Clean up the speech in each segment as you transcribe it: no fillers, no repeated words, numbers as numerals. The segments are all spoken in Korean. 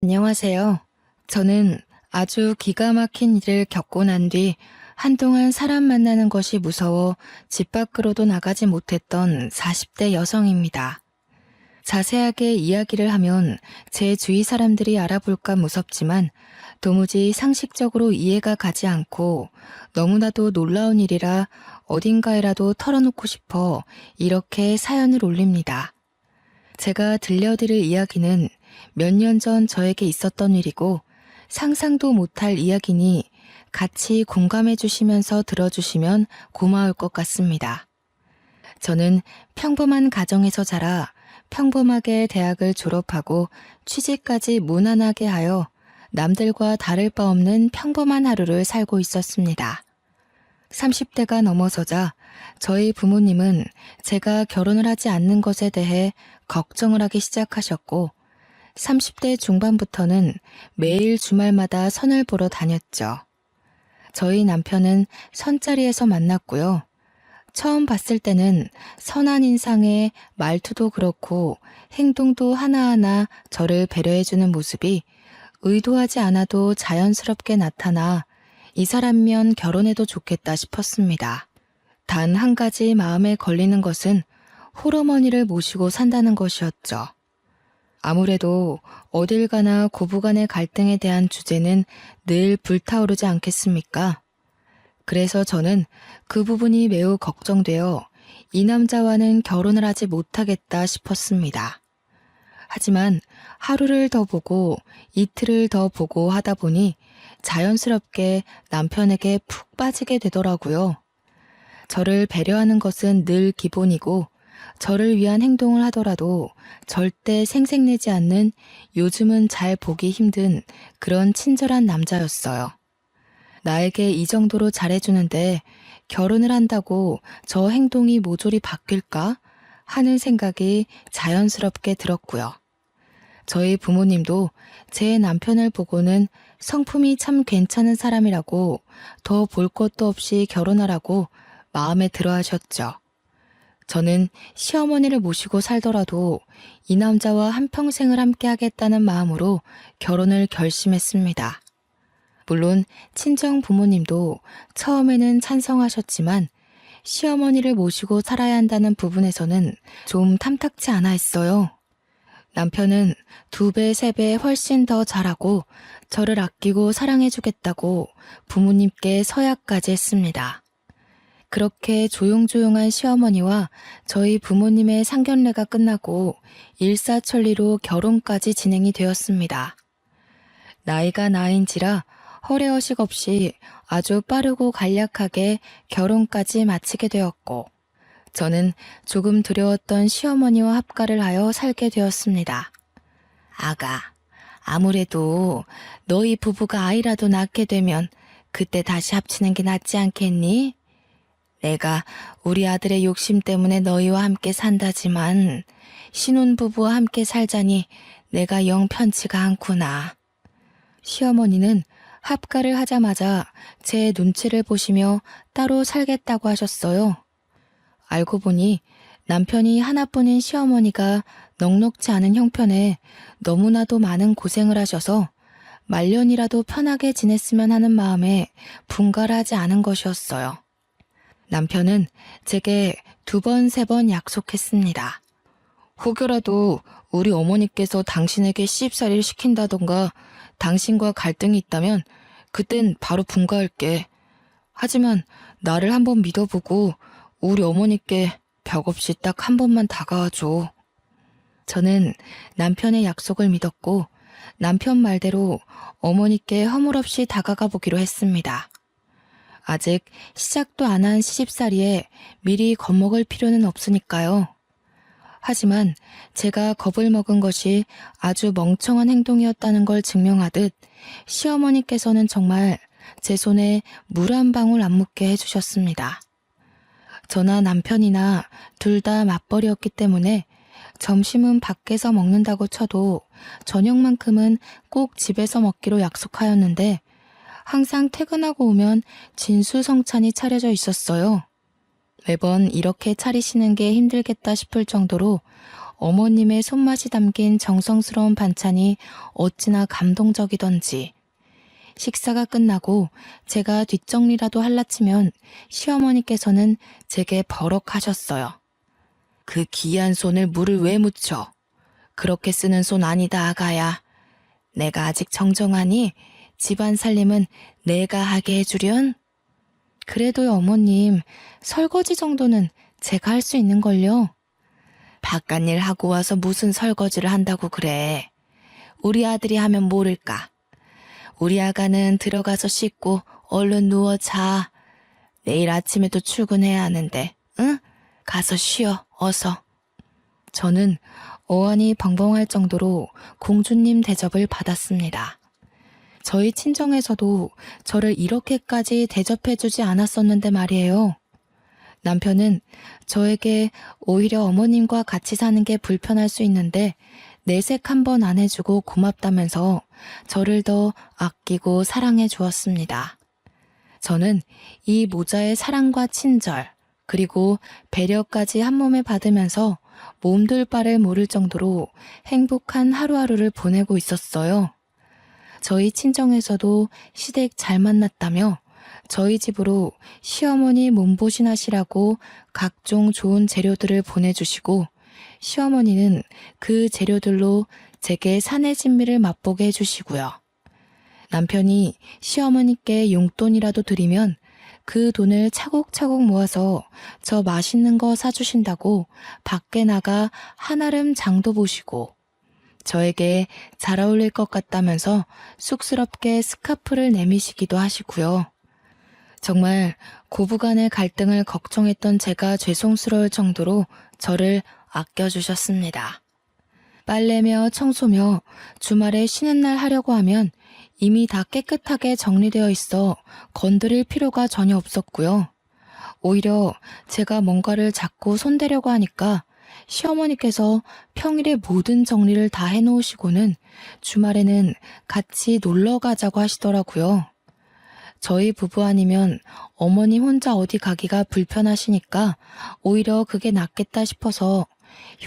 안녕하세요. 저는 아주 기가 막힌 일을 겪고 난 뒤 한동안 사람 만나는 것이 무서워 집 밖으로도 나가지 못했던 40대 여성입니다. 자세하게 이야기를 하면 제 주위 사람들이 알아볼까 무섭지만 도무지 상식적으로 이해가 가지 않고 너무나도 놀라운 일이라 어딘가에라도 털어놓고 싶어 이렇게 사연을 올립니다. 제가 들려드릴 이야기는 몇 년 전 저에게 있었던 일이고 상상도 못할 이야기니 같이 공감해 주시면서 들어주시면 고마울 것 같습니다. 저는 평범한 가정에서 자라 평범하게 대학을 졸업하고 취직까지 무난하게 하여 남들과 다를 바 없는 평범한 하루를 살고 있었습니다. 30대가 넘어서자 저희 부모님은 제가 결혼을 하지 않는 것에 대해 걱정을 하기 시작하셨고 30대 중반부터는 매일 주말마다 선을 보러 다녔죠. 저희 남편은 선자리에서 만났고요. 처음 봤을 때는 선한 인상에 말투도 그렇고 행동도 하나하나 저를 배려해주는 모습이 의도하지 않아도 자연스럽게 나타나 이 사람이면 결혼해도 좋겠다 싶었습니다. 단 한 가지 마음에 걸리는 것은 홀어머니를 모시고 산다는 것이었죠. 아무래도 어딜 가나 고부간의 갈등에 대한 주제는 늘 불타오르지 않겠습니까? 그래서 저는 그 부분이 매우 걱정되어 이 남자와는 결혼을 하지 못하겠다 싶었습니다. 하지만 하루를 더 보고 이틀을 더 보고 하다 보니 자연스럽게 남편에게 푹 빠지게 되더라고요. 저를 배려하는 것은 늘 기본이고 저를 위한 행동을 하더라도 절대 생색내지 않는 요즘은 잘 보기 힘든 그런 친절한 남자였어요. 나에게 이 정도로 잘해주는데 결혼을 한다고 저 행동이 모조리 바뀔까 하는 생각이 자연스럽게 들었고요. 저희 부모님도 제 남편을 보고는 성품이 참 괜찮은 사람이라고 더 볼 것도 없이 결혼하라고 마음에 들어 하셨죠. 저는 시어머니를 모시고 살더라도 이 남자와 한평생을 함께 하겠다는 마음으로 결혼을 결심했습니다. 물론 친정 부모님도 처음에는 찬성하셨지만 시어머니를 모시고 살아야 한다는 부분에서는 좀 탐탁치 않아 했어요. 남편은 2배, 3배 훨씬 더 잘하고 저를 아끼고 사랑해주겠다고 부모님께 서약까지 했습니다. 그렇게 조용조용한 시어머니와 저희 부모님의 상견례가 끝나고 일사천리로 결혼까지 진행이 되었습니다. 나이가 나이인지라 허례허식 없이 아주 빠르고 간략하게 결혼까지 마치게 되었고 저는 조금 두려웠던 시어머니와 합가를 하여 살게 되었습니다. 아가, 아무래도 너희 부부가 아이라도 낳게 되면 그때 다시 합치는 게 낫지 않겠니? 내가 우리 아들의 욕심 때문에 너희와 함께 산다지만 신혼부부와 함께 살자니 내가 영 편치가 않구나. 시어머니는 합가를 하자마자 제 눈치를 보시며 따로 살겠다고 하셨어요. 알고 보니 남편이 하나뿐인 시어머니가 넉넉지 않은 형편에 너무나도 많은 고생을 하셔서 말년이라도 편하게 지냈으면 하는 마음에 분갈하지 않은 것이었어요. 남편은 제게 2번, 3번 약속했습니다. 혹여라도 우리 어머니께서 당신에게 시집살이를 시킨다던가 당신과 갈등이 있다면 그땐 바로 분가할게. 하지만 나를 한번 믿어보고 우리 어머니께 벽 없이 딱 한 번만 다가와줘. 저는 남편의 약속을 믿었고 남편 말대로 어머니께 허물없이 다가가 보기로 했습니다. 아직 시작도 안 한 시집살이에 미리 겁먹을 필요는 없으니까요. 하지만 제가 겁을 먹은 것이 아주 멍청한 행동이었다는 걸 증명하듯 시어머니께서는 정말 제 손에 물 한 방울 안 묻게 해주셨습니다. 저나 남편이나 둘 다 맞벌이였기 때문에 점심은 밖에서 먹는다고 쳐도 저녁만큼은 꼭 집에서 먹기로 약속하였는데 항상 퇴근하고 오면 진수성찬이 차려져 있었어요. 매번 이렇게 차리시는 게 힘들겠다 싶을 정도로 어머님의 손맛이 담긴 정성스러운 반찬이 어찌나 감동적이던지. 식사가 끝나고 제가 뒷정리라도 할라치면 시어머니께서는 제게 버럭하셨어요. 그 귀한 손을 물을 왜 묻혀? 그렇게 쓰는 손 아니다, 아가야. 내가 아직 정정하니 집안 살림은 내가 하게 해주련? 그래도요, 어머님, 설거지 정도는 제가 할 수 있는걸요. 바깥일 하고 와서 무슨 설거지를 한다고 그래. 우리 아들이 하면 모를까. 우리 아가는 들어가서 씻고 얼른 누워 자. 내일 아침에도 출근해야 하는데, 응? 가서 쉬어, 어서. 저는 어안이 벙벙할 정도로 공주님 대접을 받았습니다. 저희 친정에서도 저를 이렇게까지 대접해주지 않았었는데 말이에요. 남편은 저에게 오히려 어머님과 같이 사는 게 불편할 수 있는데 내색 한 번 안 해주고 고맙다면서 저를 더 아끼고 사랑해 주었습니다. 저는 이 모자의 사랑과 친절, 그리고 배려까지 한 몸에 받으면서 몸둘 바를 모를 정도로 행복한 하루하루를 보내고 있었어요. 저희 친정에서도 시댁 잘 만났다며 저희 집으로 시어머니 몸보신하시라고 각종 좋은 재료들을 보내주시고 시어머니는 그 재료들로 제게 사내 진미를 맛보게 해주시고요. 남편이 시어머니께 용돈이라도 드리면 그 돈을 차곡차곡 모아서 저 맛있는 거 사주신다고 밖에 나가 한아름 장도 보시고 저에게 잘 어울릴 것 같다면서 쑥스럽게 스카프를 내미시기도 하시고요. 정말 고부간의 갈등을 걱정했던 제가 죄송스러울 정도로 저를 아껴주셨습니다. 빨래며 청소며 주말에 쉬는 날 하려고 하면 이미 다 깨끗하게 정리되어 있어 건드릴 필요가 전혀 없었고요. 오히려 제가 뭔가를 자꾸 손대려고 하니까 시어머니께서 평일에 모든 정리를 다 해놓으시고는 주말에는 같이 놀러 가자고 하시더라고요. 저희 부부 아니면 어머니 혼자 어디 가기가 불편하시니까 오히려 그게 낫겠다 싶어서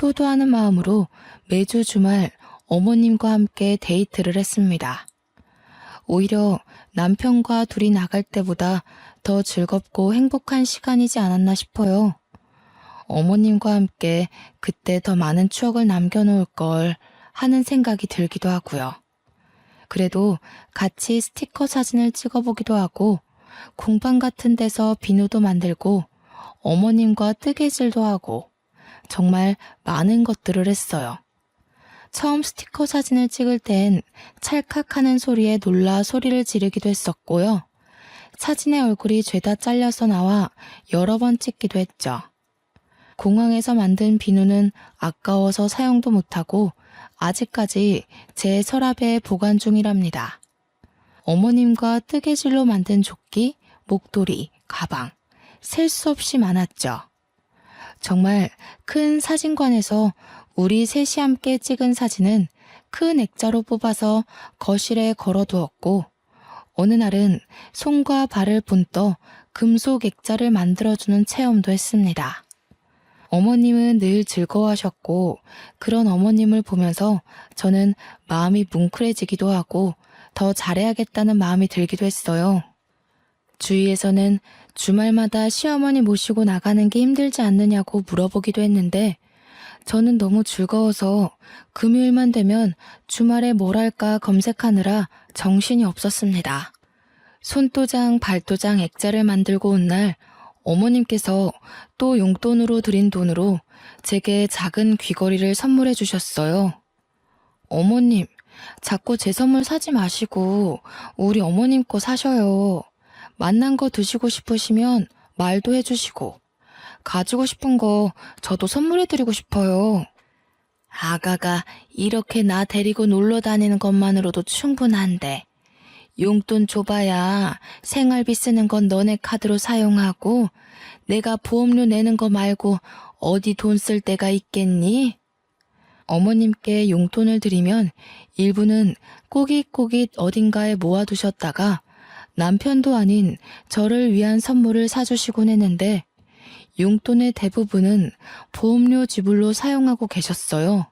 효도하는 마음으로 매주 주말 어머님과 함께 데이트를 했습니다. 오히려 남편과 둘이 나갈 때보다 더 즐겁고 행복한 시간이지 않았나 싶어요. 어머님과 함께 그때 더 많은 추억을 남겨놓을 걸 하는 생각이 들기도 하고요. 그래도 같이 스티커 사진을 찍어보기도 하고 공방 같은 데서 비누도 만들고 어머님과 뜨개질도 하고 정말 많은 것들을 했어요. 처음 스티커 사진을 찍을 땐 찰칵하는 소리에 놀라 소리를 지르기도 했었고요. 사진의 얼굴이 죄다 잘려서 나와 여러 번 찍기도 했죠. 공항에서 만든 비누는 아까워서 사용도 못하고 아직까지 제 서랍에 보관 중이랍니다. 어머님과 뜨개질로 만든 조끼, 목도리, 가방, 셀 수 없이 많았죠. 정말 큰 사진관에서 우리 셋이 함께 찍은 사진은 큰 액자로 뽑아서 거실에 걸어두었고 어느 날은 손과 발을 본떠 금속 액자를 만들어주는 체험도 했습니다. 어머님은 늘 즐거워하셨고 그런 어머님을 보면서 저는 마음이 뭉클해지기도 하고 더 잘해야겠다는 마음이 들기도 했어요. 주위에서는 주말마다 시어머니 모시고 나가는 게 힘들지 않느냐고 물어보기도 했는데 저는 너무 즐거워서 금요일만 되면 주말에 뭘 할까 검색하느라 정신이 없었습니다. 손도장, 발도장, 액자를 만들고 온 날 어머님께서 또 용돈으로 드린 돈으로 제게 작은 귀걸이를 선물해 주셨어요. 어머님, 자꾸 제 선물 사지 마시고 우리 어머님 거 사셔요. 맛난 거 드시고 싶으시면 말도 해주시고 가지고 싶은 거 저도 선물해 드리고 싶어요. 아가가 이렇게 나 데리고 놀러 다니는 것만으로도 충분한데 용돈 줘봐야 생활비 쓰는 건 너네 카드로 사용하고 내가 보험료 내는 거 말고 어디 돈 쓸 데가 있겠니? 어머님께 용돈을 드리면 일부는 꼬깃꼬깃 어딘가에 모아두셨다가 남편도 아닌 저를 위한 선물을 사주시곤 했는데 용돈의 대부분은 보험료 지불로 사용하고 계셨어요.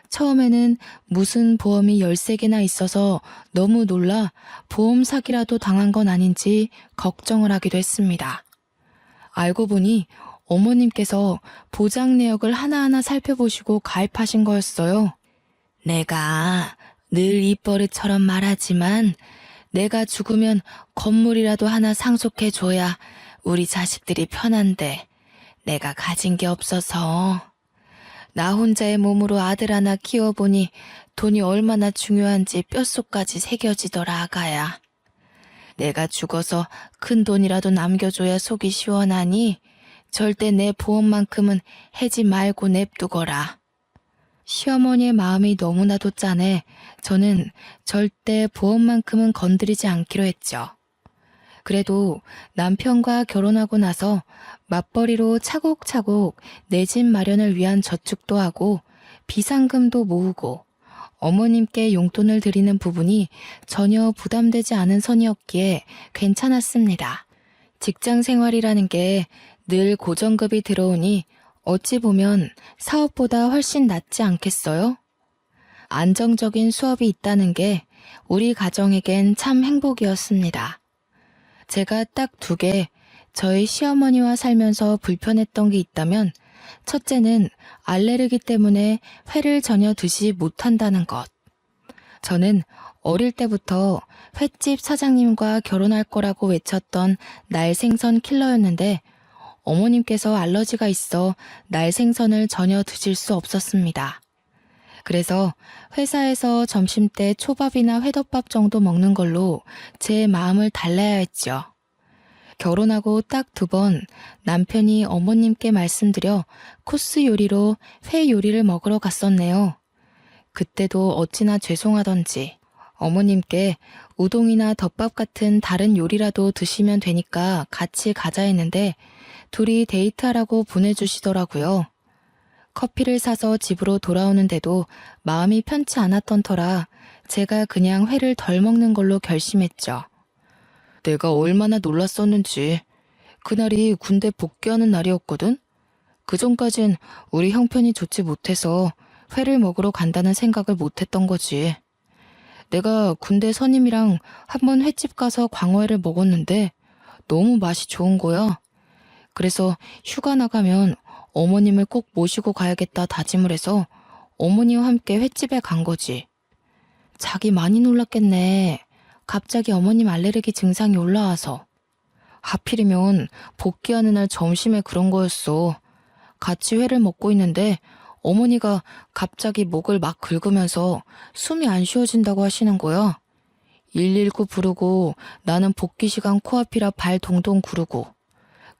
처음에는 무슨 보험이 13개나 있어서 너무 놀라 보험 사기라도 당한 건 아닌지 걱정을 하기도 했습니다. 알고 보니 어머님께서 보장 내역을 하나하나 살펴보시고 가입하신 거였어요. 내가 늘 입버릇처럼 말하지만 내가 죽으면 건물이라도 하나 상속해줘야 우리 자식들이 편한데 내가 가진 게 없어서 나 혼자의 몸으로 아들 하나 키워보니 돈이 얼마나 중요한지 뼛속까지 새겨지더라 아가야. 내가 죽어서 큰 돈이라도 남겨줘야 속이 시원하니 절대 내 보험만큼은 해지 말고 냅두거라. 시어머니의 마음이 너무나도 짠해 저는 절대 보험만큼은 건드리지 않기로 했죠. 그래도 남편과 결혼하고 나서 맞벌이로 차곡차곡 내 집 마련을 위한 저축도 하고 비상금도 모으고 어머님께 용돈을 드리는 부분이 전혀 부담되지 않은 선이었기에 괜찮았습니다. 직장 생활이라는 게 늘 고정급이 들어오니 어찌 보면 사업보다 훨씬 낫지 않겠어요? 안정적인 수업이 있다는 게 우리 가정에겐 참 행복이었습니다. 제가 딱 2개 저희 시어머니와 살면서 불편했던 게 있다면 첫째는 알레르기 때문에 회를 전혀 드시 못한다는 것. 저는 어릴 때부터 횟집 사장님과 결혼할 거라고 외쳤던 날생선 킬러였는데 어머님께서 알러지가 있어 날생선을 전혀 드실 수 없었습니다. 그래서 회사에서 점심때 초밥이나 회덮밥 정도 먹는 걸로 제 마음을 달래야 했죠. 결혼하고 딱 2번 남편이 어머님께 말씀드려 코스 요리로 회 요리를 먹으러 갔었네요. 그때도 어찌나 죄송하던지 어머님께 우동이나 덮밥 같은 다른 요리라도 드시면 되니까 같이 가자 했는데 둘이 데이트하라고 보내주시더라고요. 커피를 사서 집으로 돌아오는데도 마음이 편치 않았던 터라 제가 그냥 회를 덜 먹는 걸로 결심했죠. 내가 얼마나 놀랐었는지. 그날이 군대 복귀하는 날이었거든. 그전까진 우리 형편이 좋지 못해서 회를 먹으러 간다는 생각을 못했던 거지. 내가 군대 선임이랑 한번 횟집 가서 광어회를 먹었는데 너무 맛이 좋은 거야. 그래서 휴가 나가면 어머님을 꼭 모시고 가야겠다 다짐을 해서 어머니와 함께 횟집에 간 거지. 자기 많이 놀랐겠네. 갑자기 어머님 알레르기 증상이 올라와서. 하필이면 복귀하는 날 점심에 그런 거였어. 같이 회를 먹고 있는데 어머니가 갑자기 목을 막 긁으면서 숨이 안 쉬어진다고 하시는 거야. 119 부르고 나는 복귀 시간 코앞이라 발 동동 구르고.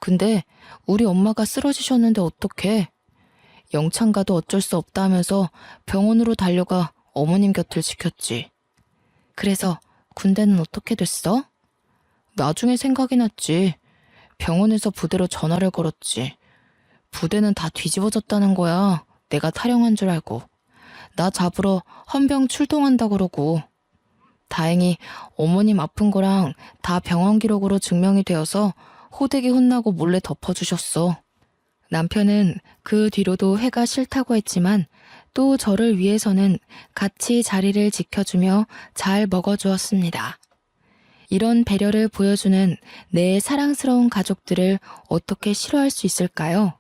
근데 우리 엄마가 쓰러지셨는데 어떡해. 영창 가도 어쩔 수 없다 하면서 병원으로 달려가 어머님 곁을 지켰지. 그래서 군대는 어떻게 됐어? 나중에 생각이 났지. 병원에서 부대로 전화를 걸었지. 부대는 다 뒤집어졌다는 거야. 내가 탈영한 줄 알고. 나 잡으러 헌병 출동한다 그러고. 다행히 어머님 아픈 거랑 다 병원 기록으로 증명이 되어서 호되게 혼나고 몰래 덮어주셨어. 남편은 그 뒤로도 회가 싫다고 했지만 또 저를 위해서는 같이 자리를 지켜주며 잘 먹어주었습니다. 이런 배려를 보여주는 내 사랑스러운 가족들을 어떻게 싫어할 수 있을까요?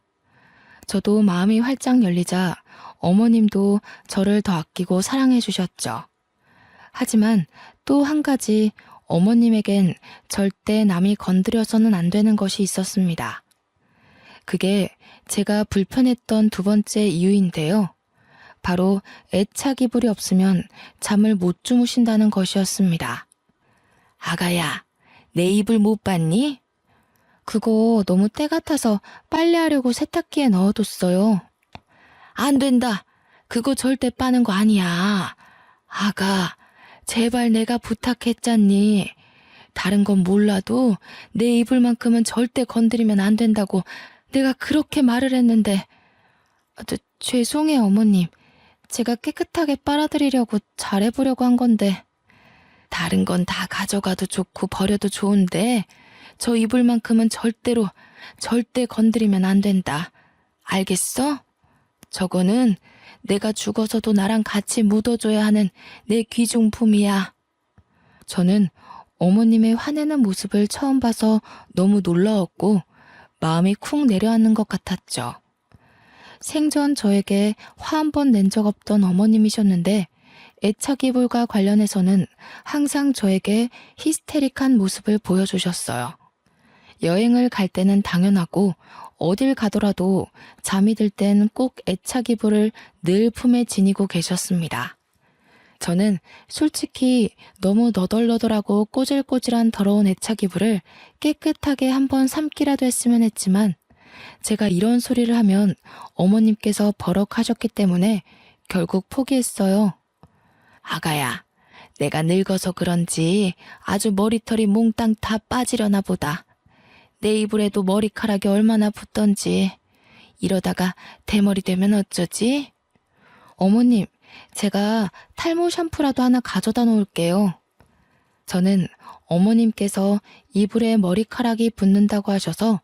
저도 마음이 활짝 열리자 어머님도 저를 더 아끼고 사랑해 주셨죠. 하지만 또 한 가지 어머님에겐 절대 남이 건드려서는 안 되는 것이 있었습니다. 그게 제가 불편했던 2번째 이유인데요. 바로 애착 이불이 없으면 잠을 못 주무신다는 것이었습니다. 아가야, 내 이불 못 봤니? 그거 너무 때 같아서 빨래하려고 세탁기에 넣어뒀어요. 안 된다. 그거 절대 빠는 거 아니야. 아가, 제발 내가 부탁했잖니. 다른 건 몰라도 내 이불만큼은 절대 건드리면 안 된다고 내가 그렇게 말을 했는데. 죄송해요, 어머님. 제가 깨끗하게 빨아드리려고 잘해보려고 한 건데. 다른 건 다 가져가도 좋고 버려도 좋은데 저 이불만큼은 절대로 절대 건드리면 안 된다. 알겠어? 저거는 내가 죽어서도 나랑 같이 묻어줘야 하는 내 귀중품이야. 저는 어머님의 화내는 모습을 처음 봐서 너무 놀라웠고 마음이 쿵 내려앉는 것 같았죠. 생전 저에게 화 한 번 낸 적 없던 어머님이셨는데 애착이불과 관련해서는 항상 저에게 히스테릭한 모습을 보여주셨어요. 여행을 갈 때는 당연하고 어딜 가더라도 잠이 들 땐 꼭 애착이불을 늘 품에 지니고 계셨습니다. 저는 솔직히 너무 너덜너덜하고 꼬질꼬질한 더러운 애착이불을 깨끗하게 한번 삶기라도 했으면 했지만 제가 이런 소리를 하면 어머님께서 버럭하셨기 때문에 결국 포기했어요. 아가야, 내가 늙어서 그런지 아주 머리털이 몽땅 다 빠지려나 보다. 내 이불에도 머리카락이 얼마나 붙던지. 이러다가 대머리 되면 어쩌지? 어머님, 제가 탈모 샴푸라도 하나 가져다 놓을게요. 저는 어머님께서 이불에 머리카락이 붙는다고 하셔서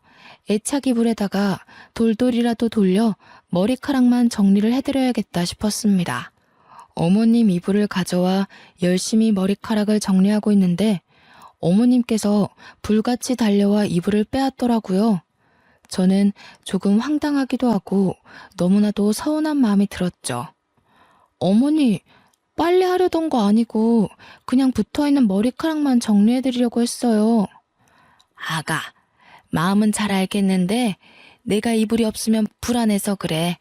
애착 이불에다가 돌돌이라도 돌려 머리카락만 정리를 해드려야겠다 싶었습니다. 어머님 이불을 가져와 열심히 머리카락을 정리하고 있는데 어머님께서 불같이 달려와 이불을 빼앗더라고요. 저는 조금 황당하기도 하고 너무나도 서운한 마음이 들었죠. 어머니, 빨래 하려던 거 아니고 그냥 붙어있는 머리카락만 정리해드리려고 했어요. 아가, 마음은 잘 알겠는데 내가 이불이 없으면 불안해서 그래.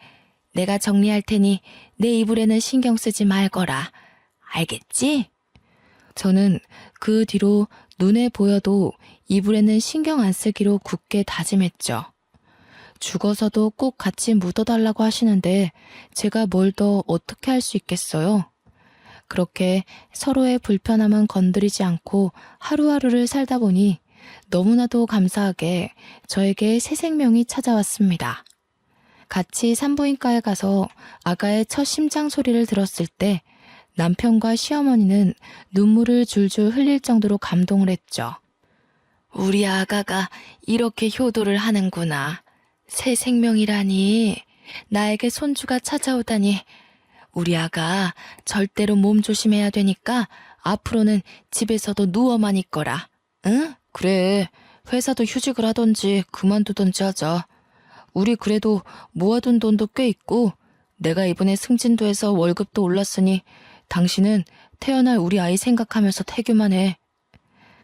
내가 정리할 테니 내 이불에는 신경 쓰지 말거라. 알겠지? 저는 그 뒤로 눈에 보여도 이불에는 신경 안 쓰기로 굳게 다짐했죠. 죽어서도 꼭 같이 묻어달라고 하시는데 제가 뭘 더 어떻게 할 수 있겠어요? 그렇게 서로의 불편함은 건드리지 않고 하루하루를 살다 보니 너무나도 감사하게 저에게 새 생명이 찾아왔습니다. 같이 산부인과에 가서 아가의 첫 심장 소리를 들었을 때 남편과 시어머니는 눈물을 줄줄 흘릴 정도로 감동을 했죠. 우리 아가가 이렇게 효도를 하는구나. 새 생명이라니. 나에게 손주가 찾아오다니. 우리 아가 절대로 몸 조심해야 되니까 앞으로는 집에서도 누워만 있거라. 응? 그래. 회사도 휴직을 하던지 그만두던지 하자. 우리 그래도 모아둔 돈도 꽤 있고 내가 이번에 승진도해서 월급도 올랐으니 당신은 태어날 우리 아이 생각하면서 태교만 해.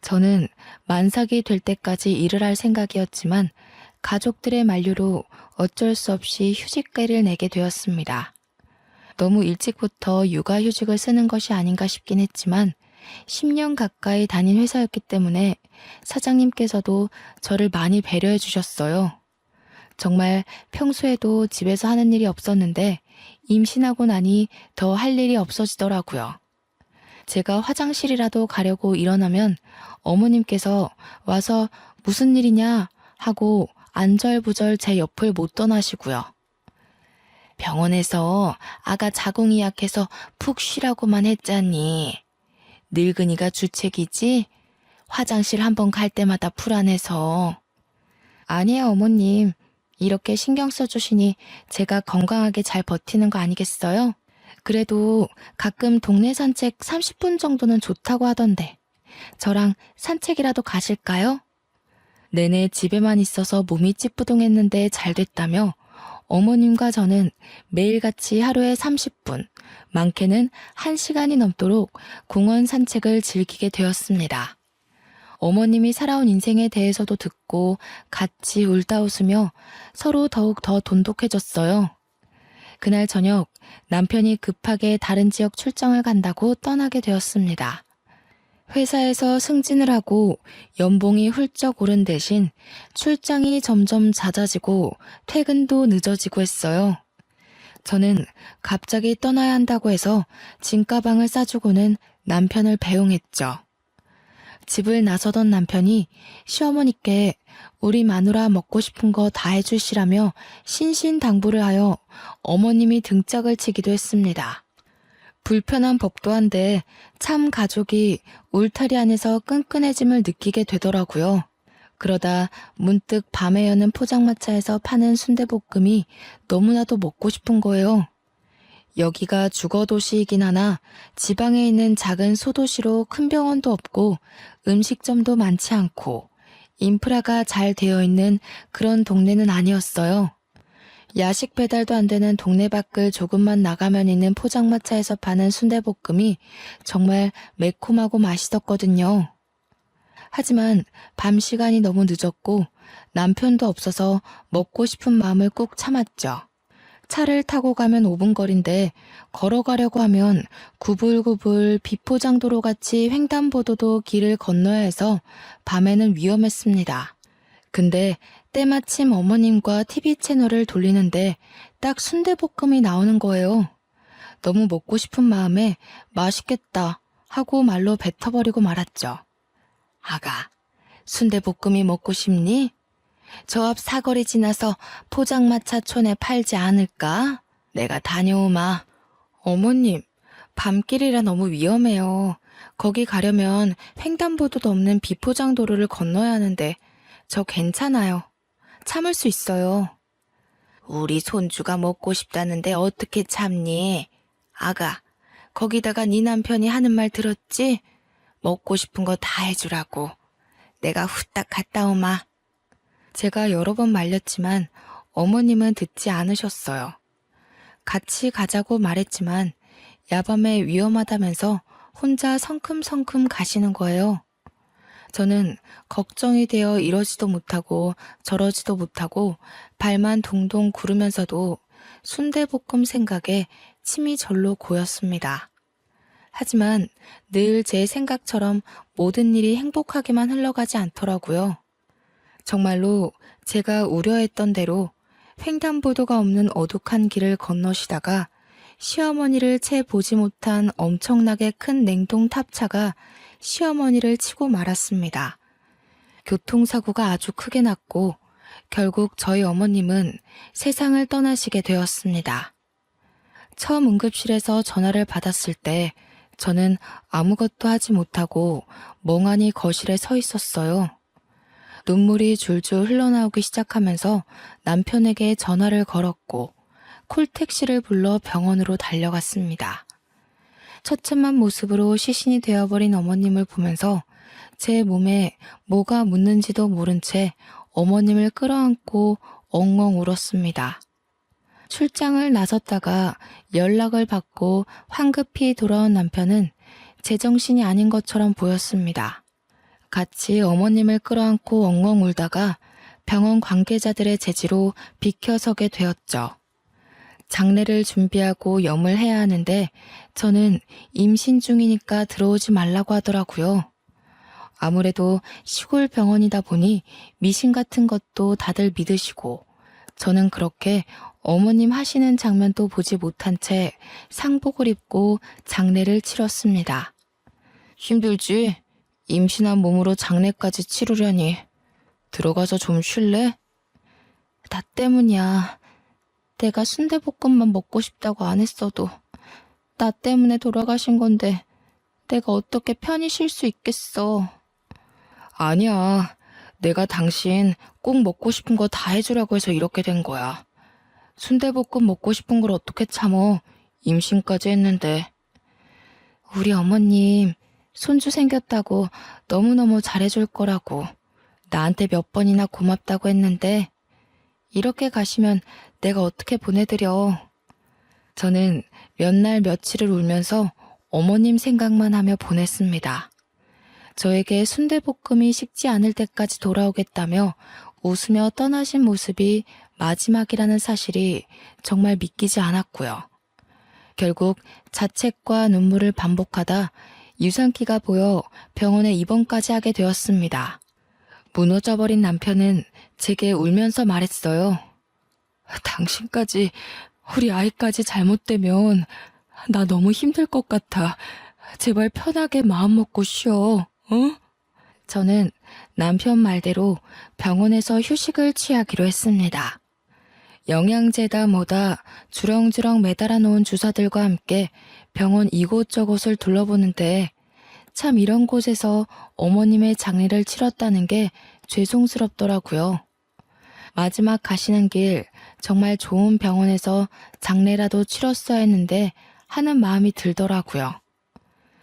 저는 만삭이 될 때까지 일을 할 생각이었지만 가족들의 만류로 어쩔 수 없이 휴직계를 내게 되었습니다. 너무 일찍부터 육아휴직을 쓰는 것이 아닌가 싶긴 했지만 10년 가까이 다닌 회사였기 때문에 사장님께서도 저를 많이 배려해 주셨어요. 정말 평소에도 집에서 하는 일이 없었는데 임신하고 나니 더 할 일이 없어지더라고요. 제가 화장실이라도 가려고 일어나면 어머님께서 와서 무슨 일이냐 하고 안절부절 제 옆을 못 떠나시고요. 병원에서 아가 자궁이 약해서 푹 쉬라고만 했잖니. 늙은이가 주책이지? 화장실 한번 갈 때마다 불안해서. 아니에요, 어머님. 이렇게 신경 써주시니 제가 건강하게 잘 버티는 거 아니겠어요? 그래도 가끔 동네 산책 30분 정도는 좋다고 하던데 저랑 산책이라도 가실까요? 내내 집에만 있어서 몸이 찌뿌둥했는데 잘 됐다며 어머님과 저는 매일같이 하루에 30분, 많게는 1시간이 넘도록 공원 산책을 즐기게 되었습니다. 어머님이 살아온 인생에 대해서도 듣고 같이 울다 웃으며 서로 더욱 더 돈독해졌어요. 그날 저녁 남편이 급하게 다른 지역 출장을 간다고 떠나게 되었습니다. 회사에서 승진을 하고 연봉이 훌쩍 오른 대신 출장이 점점 잦아지고 퇴근도 늦어지고 했어요. 저는 갑자기 떠나야 한다고 해서 짐가방을 싸주고는 남편을 배웅했죠. 집을 나서던 남편이 시어머니께 우리 마누라 먹고 싶은 거 다 해주시라며 신신당부를 하여 어머님이 등짝을 치기도 했습니다. 불편한 법도 한데 참 가족이 울타리 안에서 끈끈해짐을 느끼게 되더라고요. 그러다 문득 밤에 여는 포장마차에서 파는 순대볶음이 너무나도 먹고 싶은 거예요. 여기가 주거도시이긴 하나 지방에 있는 작은 소도시로 큰 병원도 없고 음식점도 많지 않고 인프라가 잘 되어 있는 그런 동네는 아니었어요. 야식 배달도 안 되는 동네 밖을 조금만 나가면 있는 포장마차에서 파는 순대볶음이 정말 매콤하고 맛있었거든요. 하지만 밤 시간이 너무 늦었고 남편도 없어서 먹고 싶은 마음을 꾹 참았죠. 차를 타고 가면 5분 거리인데 걸어가려고 하면 구불구불 비포장도로 같이 횡단보도도 길을 건너야 해서 밤에는 위험했습니다. 근데 때마침 어머님과 TV 채널을 돌리는데 딱 순대볶음이 나오는 거예요. 너무 먹고 싶은 마음에 맛있겠다 하고 말로 뱉어버리고 말았죠. 아가, 순대볶음이 먹고 싶니? 저 앞 사거리 지나서 포장마차촌에 팔지 않을까? 내가 다녀오마. 어머님, 밤길이라 너무 위험해요. 거기 가려면 횡단보도도 없는 비포장도로를 건너야 하는데 저 괜찮아요. 참을 수 있어요. 우리 손주가 먹고 싶다는데 어떻게 참니? 아가, 거기다가 네 남편이 하는 말 들었지? 먹고 싶은 거 다 해주라고. 내가 후딱 갔다 오마. 제가 여러 번 말렸지만 어머님은 듣지 않으셨어요. 같이 가자고 말했지만 야밤에 위험하다면서 혼자 성큼성큼 가시는 거예요. 저는 걱정이 되어 이러지도 못하고 저러지도 못하고 발만 동동 구르면서도 순대볶음 생각에 침이 절로 고였습니다. 하지만 늘 제 생각처럼 모든 일이 행복하게만 흘러가지 않더라고요. 정말로 제가 우려했던 대로 횡단보도가 없는 어둑한 길을 건너시다가 시어머니를 채 보지 못한 엄청나게 큰 냉동 탑차가 시어머니를 치고 말았습니다. 교통사고가 아주 크게 났고 결국 저희 어머님은 세상을 떠나시게 되었습니다. 처음 응급실에서 전화를 받았을 때 저는 아무것도 하지 못하고 멍하니 거실에 서 있었어요. 눈물이 줄줄 흘러나오기 시작하면서 남편에게 전화를 걸었고 콜택시를 불러 병원으로 달려갔습니다. 처참한 모습으로 시신이 되어버린 어머님을 보면서 제 몸에 뭐가 묻는지도 모른 채 어머님을 끌어안고 엉엉 울었습니다. 출장을 나섰다가 연락을 받고 황급히 돌아온 남편은 제정신이 아닌 것처럼 보였습니다. 같이 어머님을 끌어안고 엉엉 울다가 병원 관계자들의 제지로 비켜서게 되었죠. 장례를 준비하고 염을 해야 하는데 저는 임신 중이니까 들어오지 말라고 하더라고요. 아무래도 시골 병원이다 보니 미신 같은 것도 다들 믿으시고 저는 그렇게 어머님 하시는 장면도 보지 못한 채 상복을 입고 장례를 치렀습니다. 힘들지? 임신한 몸으로 장례까지 치르려니. 들어가서 좀 쉴래? 나 때문이야. 내가 순대볶음만 먹고 싶다고 안 했어도 나 때문에 돌아가신 건데 내가 어떻게 편히 쉴 수 있겠어. 아니야. 내가 당신 꼭 먹고 싶은 거 다 해주라고 해서 이렇게 된 거야. 순대볶음 먹고 싶은 걸 어떻게 참어. 임신까지 했는데. 우리 어머님 손주 생겼다고 너무너무 잘해줄 거라고 나한테 몇 번이나 고맙다고 했는데 이렇게 가시면 내가 어떻게 보내드려. 저는 몇 날 며칠을 울면서 어머님 생각만 하며 보냈습니다. 저에게 순대볶음이 식지 않을 때까지 돌아오겠다며 웃으며 떠나신 모습이 마지막이라는 사실이 정말 믿기지 않았고요. 결국 자책과 눈물을 반복하다 유산기가 보여 병원에 입원까지 하게 되었습니다. 무너져버린 남편은 제게 울면서 말했어요. 당신까지, 우리 아이까지 잘못되면 나 너무 힘들 것 같아. 제발 편하게 마음 먹고 쉬어. 응? 저는 남편 말대로 병원에서 휴식을 취하기로 했습니다. 영양제다 뭐다 주렁주렁 매달아 놓은 주사들과 함께 병원 이곳저곳을 둘러보는데 참 이런 곳에서 어머님의 장례를 치렀다는 게 죄송스럽더라고요. 마지막 가시는 길 정말 좋은 병원에서 장례라도 치렀어야 했는데 하는 마음이 들더라고요.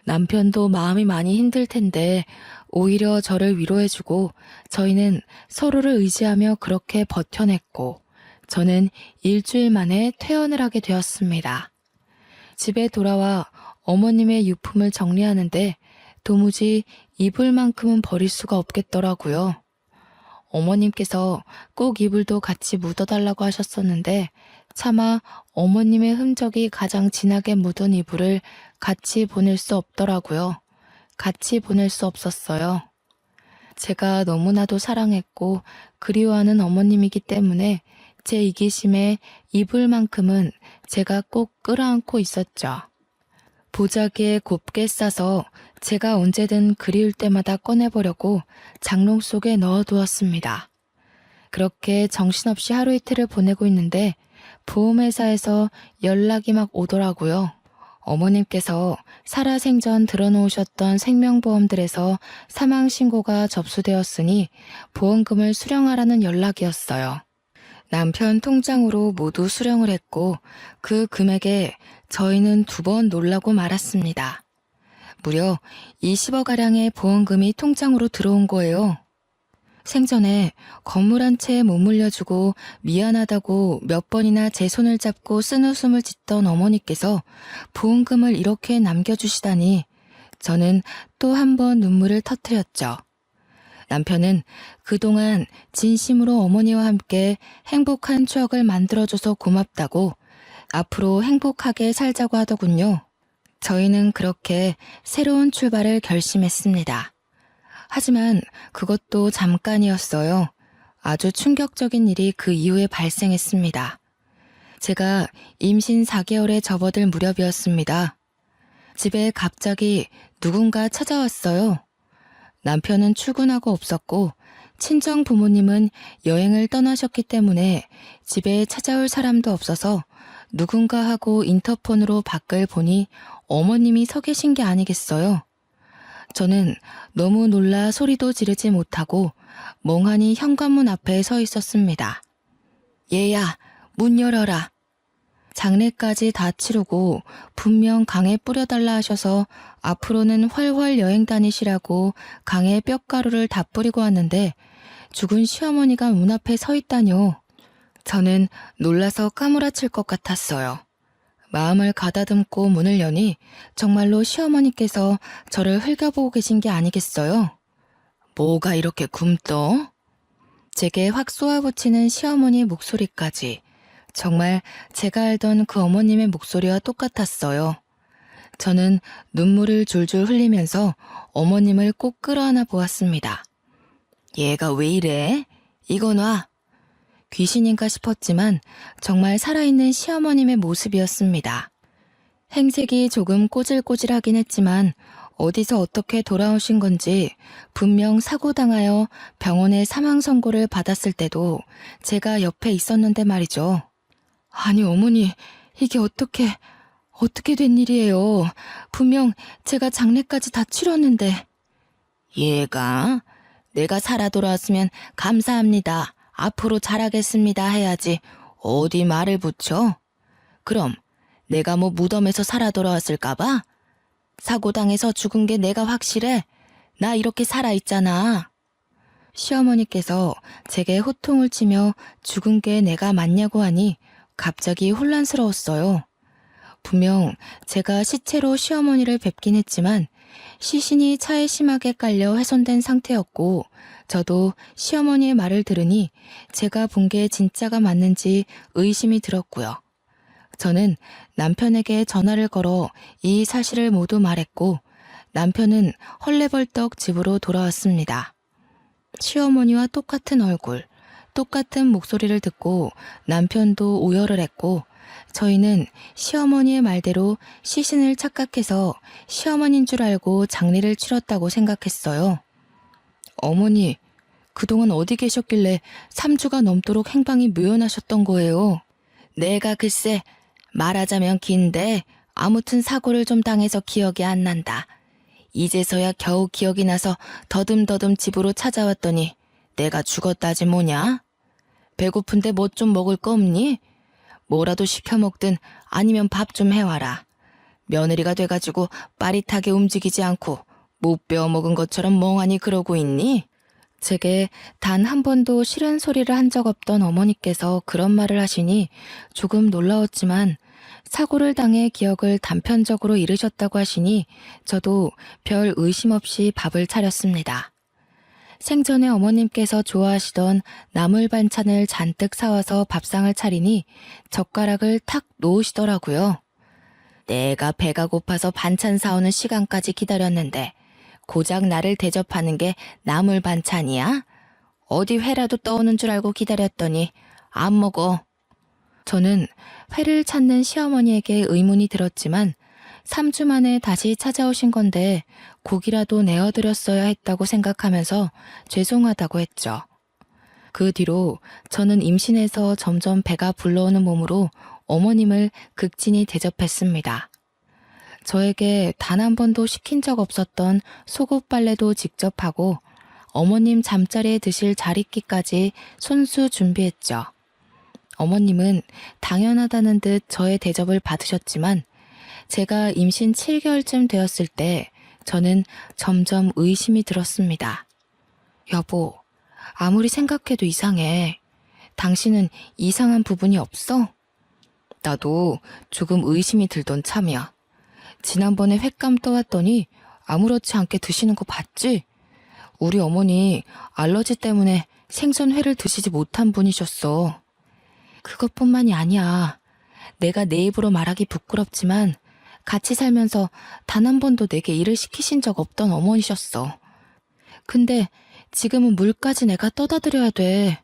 남편도 마음이 많이 힘들 텐데 오히려 저를 위로해주고 저희는 서로를 의지하며 그렇게 버텨냈고 저는 일주일 만에 퇴원을 하게 되었습니다. 집에 돌아와 어머님의 유품을 정리하는데 도무지 이불 만큼은 버릴 수가 없겠더라고요. 어머님께서 꼭 이불도 같이 묻어달라고 하셨었는데 차마 어머님의 흔적이 가장 진하게 묻은 이불을 같이 보낼 수 없더라고요. 같이 보낼 수 없었어요. 제가 너무나도 사랑했고 그리워하는 어머님이기 때문에 제 이기심에 이불만큼은 제가 꼭 끌어안고 있었죠. 보자기에 곱게 싸서 제가 언제든 그리울 때마다 꺼내보려고 장롱 속에 넣어두었습니다. 그렇게 정신없이 하루 이틀을 보내고 있는데 보험회사에서 연락이 막 오더라고요. 어머님께서 살아생전 들어놓으셨던 생명보험들에서 사망신고가 접수되었으니 보험금을 수령하라는 연락이었어요. 남편 통장으로 모두 수령을 했고 그 금액에 저희는 2번 놀라고 말았습니다. 무려 20억가량의 보험금이 통장으로 들어온 거예요. 생전에 건물 한 채에 못 물려주고 미안하다고 몇 번이나 제 손을 잡고 쓴웃음을 짓던 어머니께서 보험금을 이렇게 남겨주시다니 저는 또 한 번 눈물을 터뜨렸죠. 남편은 그동안 진심으로 어머니와 함께 행복한 추억을 만들어줘서 고맙다고 앞으로 행복하게 살자고 하더군요. 저희는 그렇게 새로운 출발을 결심했습니다. 하지만 그것도 잠깐이었어요. 아주 충격적인 일이 그 이후에 발생했습니다. 제가 임신 4개월에 접어들 무렵이었습니다. 집에 갑자기 누군가 찾아왔어요. 남편은 출근하고 없었고 친정 부모님은 여행을 떠나셨기 때문에 집에 찾아올 사람도 없어서 누군가 하고 인터폰으로 밖을 보니 어머님이 서 계신 게 아니겠어요. 저는 너무 놀라 소리도 지르지 못하고 멍하니 현관문 앞에 서 있었습니다. 얘야, 문 열어라. 장례까지 다 치르고 분명 강에 뿌려달라 하셔서 앞으로는 훨훨 여행 다니시라고 강에 뼈가루를 다 뿌리고 왔는데 죽은 시어머니가 문 앞에 서 있다뇨. 저는 놀라서 까무라칠 것 같았어요. 마음을 가다듬고 문을 여니 정말로 시어머니께서 저를 흘겨보고 계신 게 아니겠어요? 뭐가 이렇게 굼떠? 제게 확 쏘아붙이는 시어머니의 목소리까지 정말 제가 알던 그 어머님의 목소리와 똑같았어요. 저는 눈물을 줄줄 흘리면서 어머님을 꼭 끌어안아 보았습니다. 얘가 왜 이래? 이거 놔. 귀신인가 싶었지만 정말 살아있는 시어머님의 모습이었습니다. 행색이 조금 꼬질꼬질하긴 했지만 어디서 어떻게 돌아오신 건지 분명 사고당하여 병원에 사망 선고를 받았을 때도 제가 옆에 있었는데 말이죠. 아니 어머니, 이게 어떻게 된 일이에요? 분명 제가 장례까지 다 치렀는데. 얘가 내가 살아 돌아왔으면 감사합니다. 앞으로 잘하겠습니다 해야지 어디 말을 붙여? 그럼 내가 뭐 무덤에서 살아 돌아왔을까봐? 사고당해서 죽은 게 내가 확실해? 나 이렇게 살아있잖아. 시어머니께서 제게 호통을 치며 죽은 게 내가 맞냐고 하니 갑자기 혼란스러웠어요. 분명 제가 시체로 시어머니를 뵙긴 했지만 시신이 차에 심하게 깔려 훼손된 상태였고 저도 시어머니의 말을 들으니 제가 본 게 진짜가 맞는지 의심이 들었고요. 저는 남편에게 전화를 걸어 이 사실을 모두 말했고 남편은 헐레벌떡 집으로 돌아왔습니다. 시어머니와 똑같은 얼굴, 똑같은 목소리를 듣고 남편도 오열을 했고 저희는 시어머니의 말대로 시신을 착각해서 시어머니인 줄 알고 장례를 치렀다고 생각했어요. 어머니, 그동안 어디 계셨길래 3주가 넘도록 행방이 묘연하셨던 거예요? 내가 글쎄 말하자면 긴데 아무튼 사고를 좀 당해서 기억이 안 난다. 이제서야 겨우 기억이 나서 더듬더듬 집으로 찾아왔더니 내가 죽었다지 뭐냐? 배고픈데 뭐 좀 먹을 거 없니? 뭐라도 시켜 먹든 아니면 밥 좀 해와라. 며느리가 돼가지고 빠릿하게 움직이지 않고 못 배워 먹은 것처럼 멍하니 그러고 있니? 제게 단 한 번도 싫은 소리를 한 적 없던 어머니께서 그런 말을 하시니 조금 놀라웠지만 사고를 당해 기억을 단편적으로 잃으셨다고 하시니 저도 별 의심 없이 밥을 차렸습니다. 생전에 어머님께서 좋아하시던 나물 반찬을 잔뜩 사와서 밥상을 차리니 젓가락을 탁 놓으시더라고요. 내가 배가 고파서 반찬 사오는 시간까지 기다렸는데 고작 나를 대접하는 게 나물 반찬이야? 어디 회라도 떠오는 줄 알고 기다렸더니 안 먹어. 저는 회를 찾는 시어머니에게 의문이 들었지만 3주 만에 다시 찾아오신 건데 고기라도 내어드렸어야 했다고 생각하면서 죄송하다고 했죠. 그 뒤로 저는 임신해서 점점 배가 불러오는 몸으로 어머님을 극진히 대접했습니다. 저에게 단 한 번도 시킨 적 없었던 속옷 빨래도 직접 하고 어머님 잠자리에 드실 자리끼까지 손수 준비했죠. 어머님은 당연하다는 듯 저의 대접을 받으셨지만 제가 임신 7개월쯤 되었을 때 저는 점점 의심이 들었습니다. 여보, 아무리 생각해도 이상해. 당신은 이상한 부분이 없어? 나도 조금 의심이 들던 참이야. 지난번에 횟감 떠왔더니 아무렇지 않게 드시는 거 봤지? 우리 어머니 알러지 때문에 생선 회를 드시지 못한 분이셨어. 그것뿐만이 아니야. 내가 내 입으로 말하기 부끄럽지만 같이 살면서 단 한 번도 내게 일을 시키신 적 없던 어머니셨어. 근데 지금은 물까지 내가 떠다 드려야 돼.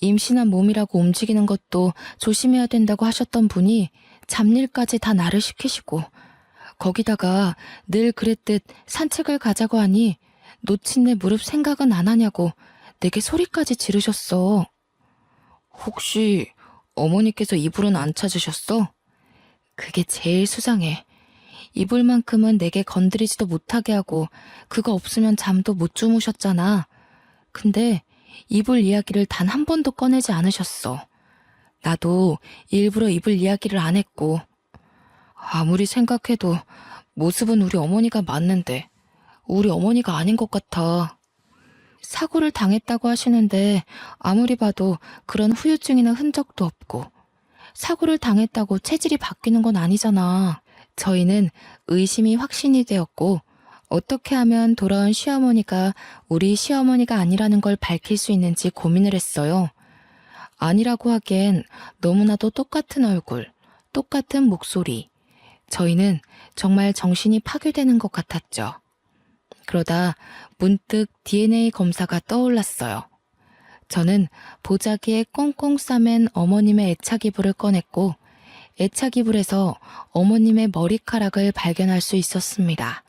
임신한 몸이라고 움직이는 것도 조심해야 된다고 하셨던 분이 잡일까지 다 나를 시키시고 거기다가 늘 그랬듯 산책을 가자고 하니 놓친 내 무릎 생각은 안 하냐고 내게 소리까지 지르셨어. 혹시 어머니께서 이불은 안 찾으셨어? 그게 제일 수상해. 이불만큼은 내게 건드리지도 못하게 하고 그거 없으면 잠도 못 주무셨잖아. 근데 이불 이야기를 단 한 번도 꺼내지 않으셨어. 나도 일부러 이불 이야기를 안 했고 아무리 생각해도 모습은 우리 어머니가 맞는데 우리 어머니가 아닌 것 같아. 사고를 당했다고 하시는데 아무리 봐도 그런 후유증이나 흔적도 없고 사고를 당했다고 체질이 바뀌는 건 아니잖아. 저희는 의심이 확신이 되었고 어떻게 하면 돌아온 시어머니가 우리 시어머니가 아니라는 걸 밝힐 수 있는지 고민을 했어요. 아니라고 하기엔 너무나도 똑같은 얼굴, 똑같은 목소리. 저희는 정말 정신이 파괴되는 것 같았죠. 그러다 문득 DNA 검사가 떠올랐어요. 저는 보자기에 꽁꽁 싸맨 어머님의 애착이불을 꺼냈고 애착이불에서 어머님의 머리카락을 발견할 수 있었습니다.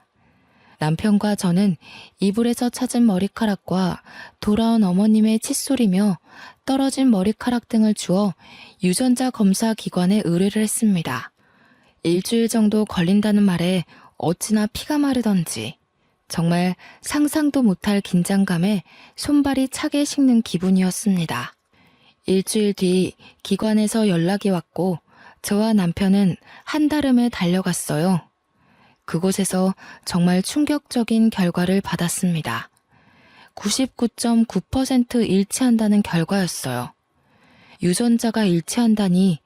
남편과 저는 이불에서 찾은 머리카락과 돌아온 어머님의 칫솔이며 떨어진 머리카락 등을 주어 유전자 검사 기관에 의뢰를 했습니다. 일주일 정도 걸린다는 말에 어찌나 피가 마르던지 정말 상상도 못할 긴장감에 손발이 차게 식는 기분이었습니다. 일주일 뒤 기관에서 연락이 왔고 저와 남편은 한달음에 달려갔어요. 그곳에서 정말 충격적인 결과를 받았습니다. 99.9% 일치한다는 결과였어요. 유전자가 일치한다니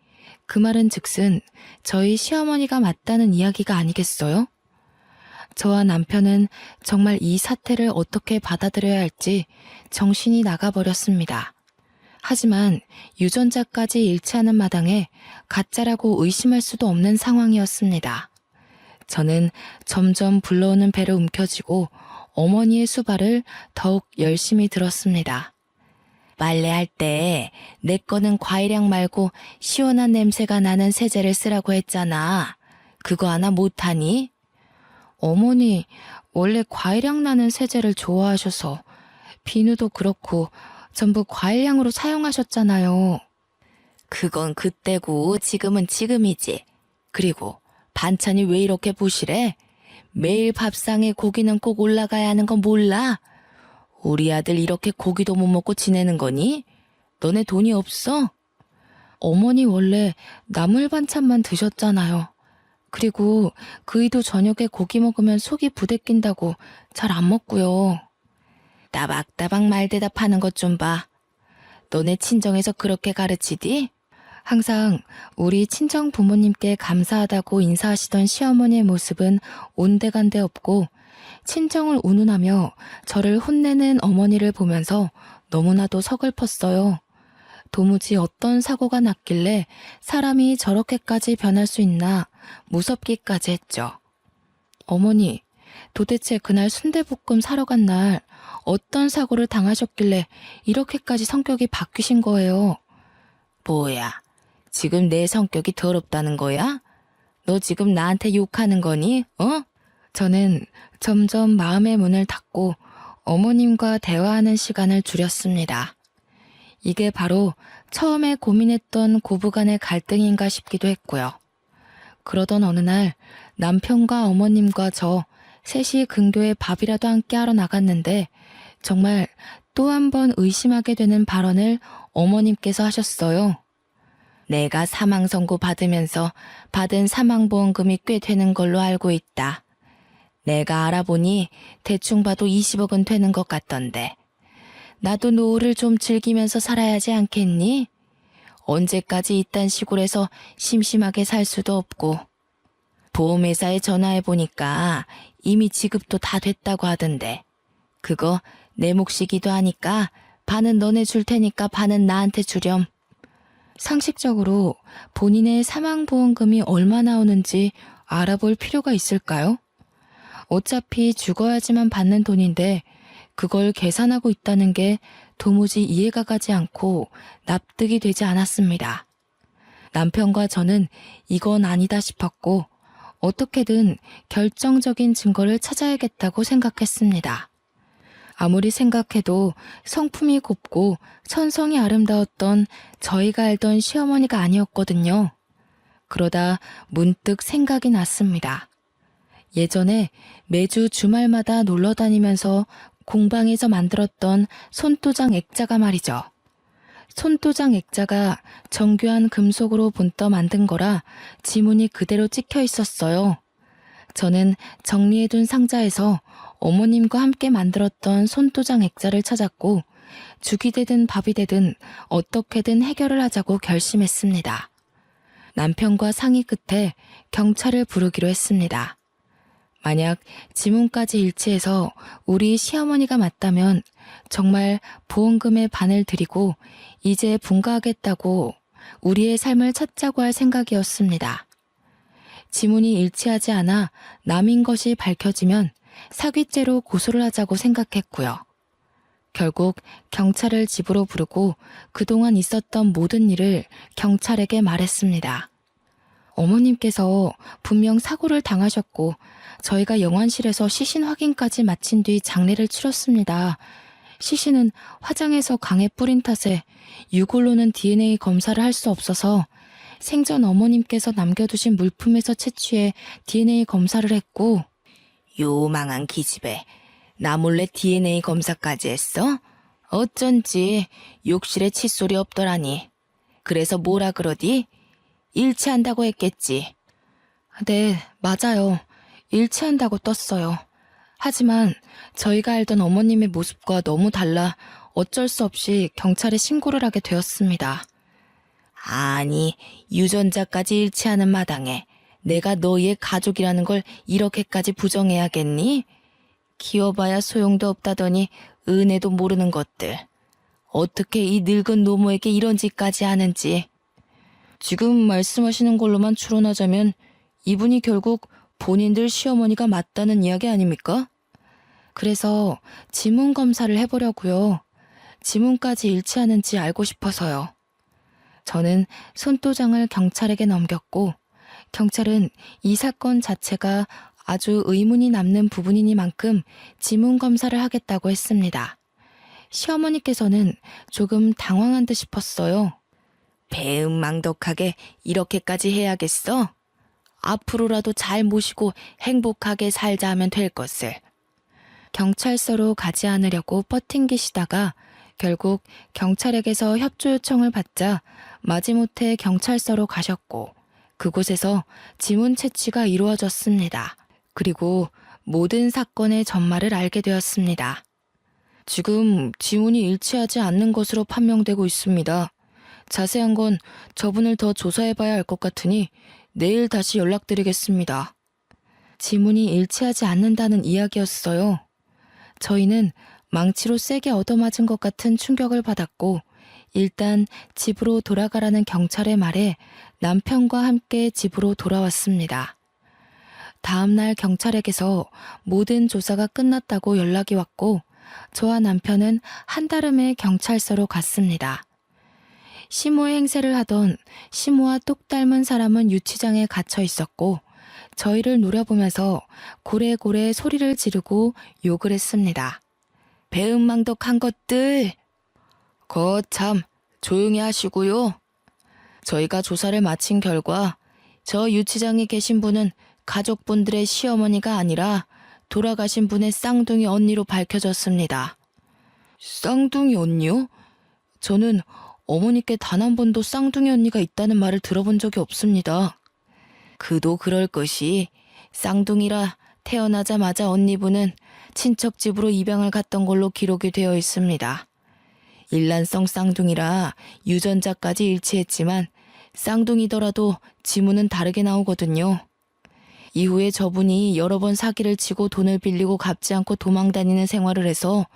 그 말은 즉슨 저희 시어머니가 맞다는 이야기가 아니겠어요? 저와 남편은 정말 이 사태를 어떻게 받아들여야 할지 정신이 나가버렸습니다. 하지만 유전자까지 일치하는 마당에 가짜라고 의심할 수도 없는 상황이었습니다. 저는 점점 불러오는 배를 움켜쥐고 어머니의 수발을 더욱 열심히 들었습니다. 빨래할 때 내 거는 과일향 말고 시원한 냄새가 나는 세제를 쓰라고 했잖아. 그거 하나 못하니? 어머니, 원래 과일향 나는 세제를 좋아하셔서 비누도 그렇고 전부 과일향으로 사용하셨잖아요. 그건 그때고 지금은 지금이지. 그리고 반찬이 왜 이렇게 부실해? 매일 밥상에 고기는 꼭 올라가야 하는 건 몰라? 우리 아들 이렇게 고기도 못 먹고 지내는 거니? 너네 돈이 없어? 어머니 원래 나물 반찬만 드셨잖아요. 그리고 그이도 저녁에 고기 먹으면 속이 부대낀다고 잘 안 먹고요. 따박따박 말대답하는 것 좀 봐. 너네 친정에서 그렇게 가르치디? 항상 우리 친정 부모님께 감사하다고 인사하시던 시어머니의 모습은 온데간데 없고 친정을 운운하며 저를 혼내는 어머니를 보면서 너무나도 서글펐어요. 도무지 어떤 사고가 났길래 사람이 저렇게까지 변할 수 있나 무섭기까지 했죠. 어머니, 도대체 그날 순대볶음 사러 간 날 어떤 사고를 당하셨길래 이렇게까지 성격이 바뀌신 거예요? 뭐야, 지금 내 성격이 더럽다는 거야? 너 지금 나한테 욕하는 거니? 저는 점점 마음의 문을 닫고 어머님과 대화하는 시간을 줄였습니다. 이게 바로 처음에 고민했던 고부간의 갈등인가 싶기도 했고요. 그러던 어느 날 남편과 어머님과 저 셋이 근교에 밥이라도 함께 하러 나갔는데 정말 또 한 번 의심하게 되는 발언을 어머님께서 하셨어요. 내가 사망 선고 받으면서 받은 사망보험금이 꽤 되는 걸로 알고 있다. 내가 알아보니 대충 봐도 20억은 되는 것 같던데. 나도 노후를 좀 즐기면서 살아야지 않겠니? 언제까지 이딴 시골에서 심심하게 살 수도 없고. 보험회사에 전화해보니까 이미 지급도 다 됐다고 하던데. 그거 내 몫이기도 하니까 반은 너네 줄 테니까 반은 나한테 주렴. 상식적으로 본인의 사망보험금이 얼마 나오는지 알아볼 필요가 있을까요? 어차피 죽어야지만 받는 돈인데 그걸 계산하고 있다는 게 도무지 이해가 가지 않고 납득이 되지 않았습니다. 남편과 저는 이건 아니다 싶었고 어떻게든 결정적인 증거를 찾아야겠다고 생각했습니다. 아무리 생각해도 성품이 곱고 천성이 아름다웠던 저희가 알던 시어머니가 아니었거든요. 그러다 문득 생각이 났습니다. 예전에 매주 주말마다 놀러 다니면서 공방에서 만들었던 손도장 액자가 말이죠. 손도장 액자가 정교한 금속으로 본떠 만든 거라 지문이 그대로 찍혀 있었어요. 저는 정리해둔 상자에서 어머님과 함께 만들었던 손도장 액자를 찾았고 죽이 되든 밥이 되든 어떻게든 해결을 하자고 결심했습니다. 남편과 상의 끝에 경찰을 부르기로 했습니다. 만약 지문까지 일치해서 우리 시어머니가 맞다면 정말 보험금의 반을 드리고 이제 분가하겠다고 우리의 삶을 찾자고 할 생각이었습니다. 지문이 일치하지 않아 남인 것이 밝혀지면 사기죄로 고소를 하자고 생각했고요. 결국 경찰을 집으로 부르고 그동안 있었던 모든 일을 경찰에게 말했습니다. 어머님께서 분명 사고를 당하셨고 저희가 영안실에서 시신 확인까지 마친 뒤 장례를 치렀습니다. 시신은 화장해서 강에 뿌린 탓에 유골로는 DNA 검사를 할 수 없어서 생전 어머님께서 남겨두신 물품에서 채취해 DNA 검사를 했고 요망한 기집애, 나 몰래 DNA 검사까지 했어? 어쩐지 욕실에 칫솔이 없더라니. 그래서 뭐라 그러디? 일치한다고 했겠지. 네, 맞아요. 일치한다고 떴어요. 하지만 저희가 알던 어머님의 모습과 너무 달라 어쩔 수 없이 경찰에 신고를 하게 되었습니다. 아니, 유전자까지 일치하는 마당에 내가 너희의 가족이라는 걸 이렇게까지 부정해야겠니? 키워봐야 소용도 없다더니 은혜도 모르는 것들. 어떻게 이 늙은 노모에게 이런 짓까지 하는지. 지금 말씀하시는 걸로만 추론하자면 이분이 결국 본인들 시어머니가 맞다는 이야기 아닙니까? 그래서 지문 검사를 해보려고요. 지문까지 일치하는지 알고 싶어서요. 저는 손도장을 경찰에게 넘겼고 경찰은 이 사건 자체가 아주 의문이 남는 부분이니만큼 지문 검사를 하겠다고 했습니다. 시어머니께서는 조금 당황한 듯 싶었어요. 배은망덕하게 이렇게까지 해야겠어? 앞으로라도 잘 모시고 행복하게 살자 하면 될 것을. 경찰서로 가지 않으려고 버팅기시다가 결국 경찰에게서 협조 요청을 받자 마지못해 경찰서로 가셨고 그곳에서 지문 채취가 이루어졌습니다. 그리고 모든 사건의 전말을 알게 되었습니다. 지금 지문이 일치하지 않는 것으로 판명되고 있습니다. 자세한 건 저분을 더 조사해봐야 할 것 같으니 내일 다시 연락드리겠습니다. 지문이 일치하지 않는다는 이야기였어요. 저희는 망치로 세게 얻어맞은 것 같은 충격을 받았고 일단 집으로 돌아가라는 경찰의 말에 남편과 함께 집으로 돌아왔습니다. 다음날 경찰에게서 모든 조사가 끝났다고 연락이 왔고 저와 남편은 한달음에 경찰서로 갔습니다. 시모의 행세를 하던 시모와 똑 닮은 사람은 유치장에 갇혀 있었고 저희를 노려보면서 고래고래 소리를 지르고 욕을 했습니다. 배은망덕한 것들! 거참 조용히 하시고요. 저희가 조사를 마친 결과 저 유치장에 계신 분은 가족분들의 시어머니가 아니라 돌아가신 분의 쌍둥이 언니로 밝혀졌습니다. 쌍둥이 언니요? 저는 어머니께 단 한 번도 쌍둥이 언니가 있다는 말을 들어본 적이 없습니다. 그도 그럴 것이 쌍둥이라 태어나자마자 언니분은 친척 집으로 입양을 갔던 걸로 기록이 되어 있습니다. 일란성 쌍둥이라 유전자까지 일치했지만 쌍둥이더라도 지문은 다르게 나오거든요. 이후에 저분이 여러 번 사기를 치고 돈을 빌리고 갚지 않고 도망다니는 생활을 해서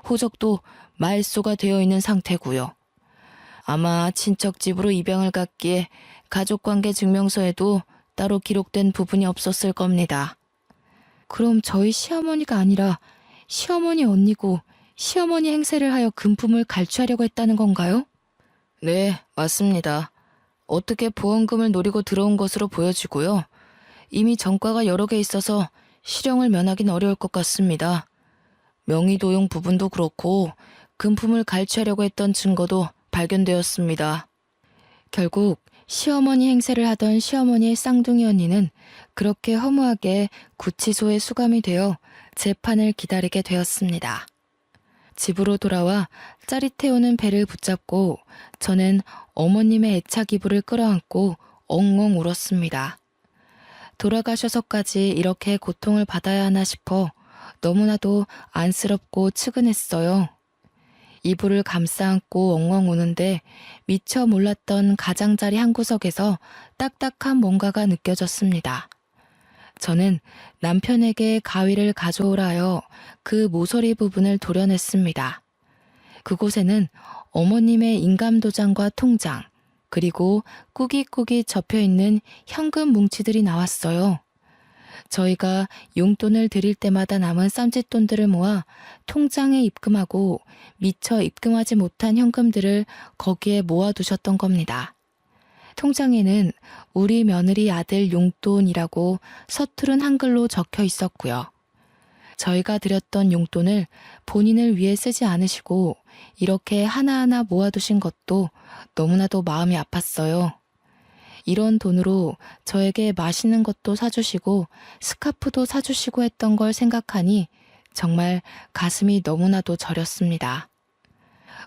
호적도 말소가 되어 있는 상태고요. 아마 친척 집으로 입양을 갔기에 가족관계 증명서에도 따로 기록된 부분이 없었을 겁니다. 그럼 저희 시어머니가 아니라 시어머니 언니고 시어머니 행세를 하여 금품을 갈취하려고 했다는 건가요? 네, 맞습니다. 어떻게 보험금을 노리고 들어온 것으로 보여지고요. 이미 전과가 여러 개 있어서 실형을 면하긴 어려울 것 같습니다. 명의도용 부분도 그렇고 금품을 갈취하려고 했던 증거도 발견되었습니다. 결국 시어머니 행세를 하던 시어머니의 쌍둥이 언니는 그렇게 허무하게 구치소에 수감이 되어 재판을 기다리게 되었습니다. 집으로 돌아와 짜릿해오는 배를 붙잡고 저는 어머님의 애착 이불을 끌어안고 엉엉 울었습니다. 돌아가셔서까지 이렇게 고통을 받아야 하나 싶어 너무나도 안쓰럽고 측은했어요. 이불을 감싸 안고 엉엉 우는데 미처 몰랐던 가장자리 한 구석에서 딱딱한 뭔가가 느껴졌습니다. 저는 남편에게 가위를 가져오라 하여 그 모서리 부분을 도려냈습니다. 그곳에는 어머님의 인감도장과 통장, 그리고 꾸깃꾸깃 접혀있는 현금 뭉치들이 나왔어요. 저희가 용돈을 드릴 때마다 남은 쌈짓돈들을 모아 통장에 입금하고 미처 입금하지 못한 현금들을 거기에 모아두셨던 겁니다. 통장에는 우리 며느리 아들 용돈이라고 서투른 한글로 적혀 있었고요. 저희가 드렸던 용돈을 본인을 위해 쓰지 않으시고 이렇게 하나하나 모아두신 것도 너무나도 마음이 아팠어요. 이런 돈으로 저에게 맛있는 것도 사주시고 스카프도 사주시고 했던 걸 생각하니 정말 가슴이 너무나도 저렸습니다.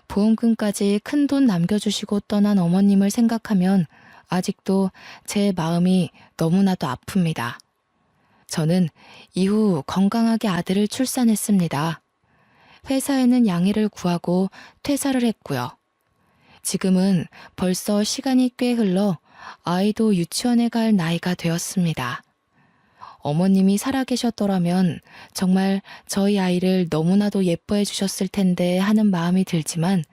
보험금까지 큰 돈 남겨주시고 떠난 어머님을 생각하면 아직도 제 마음이 너무나도 아픕니다. 저는 이후 건강하게 아들을 출산했습니다. 회사에는 양해를 구하고 퇴사를 했고요. 지금은 벌써 시간이 꽤 흘러 아이도 유치원에 갈 나이가 되었습니다. 어머님이 살아계셨더라면 정말 저희 아이를 너무나도 예뻐해 주셨을 텐데 하는 마음이 들지만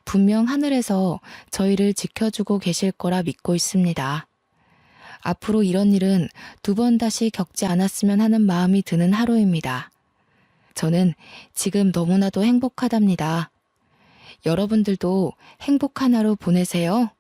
분명 하늘에서 저희를 지켜주고 계실 거라 믿고 있습니다. 앞으로 이런 일은 2번 다시 겪지 않았으면 하는 마음이 드는 하루입니다. 저는 지금 너무나도 행복하답니다. 여러분들도 행복한 하루 보내세요.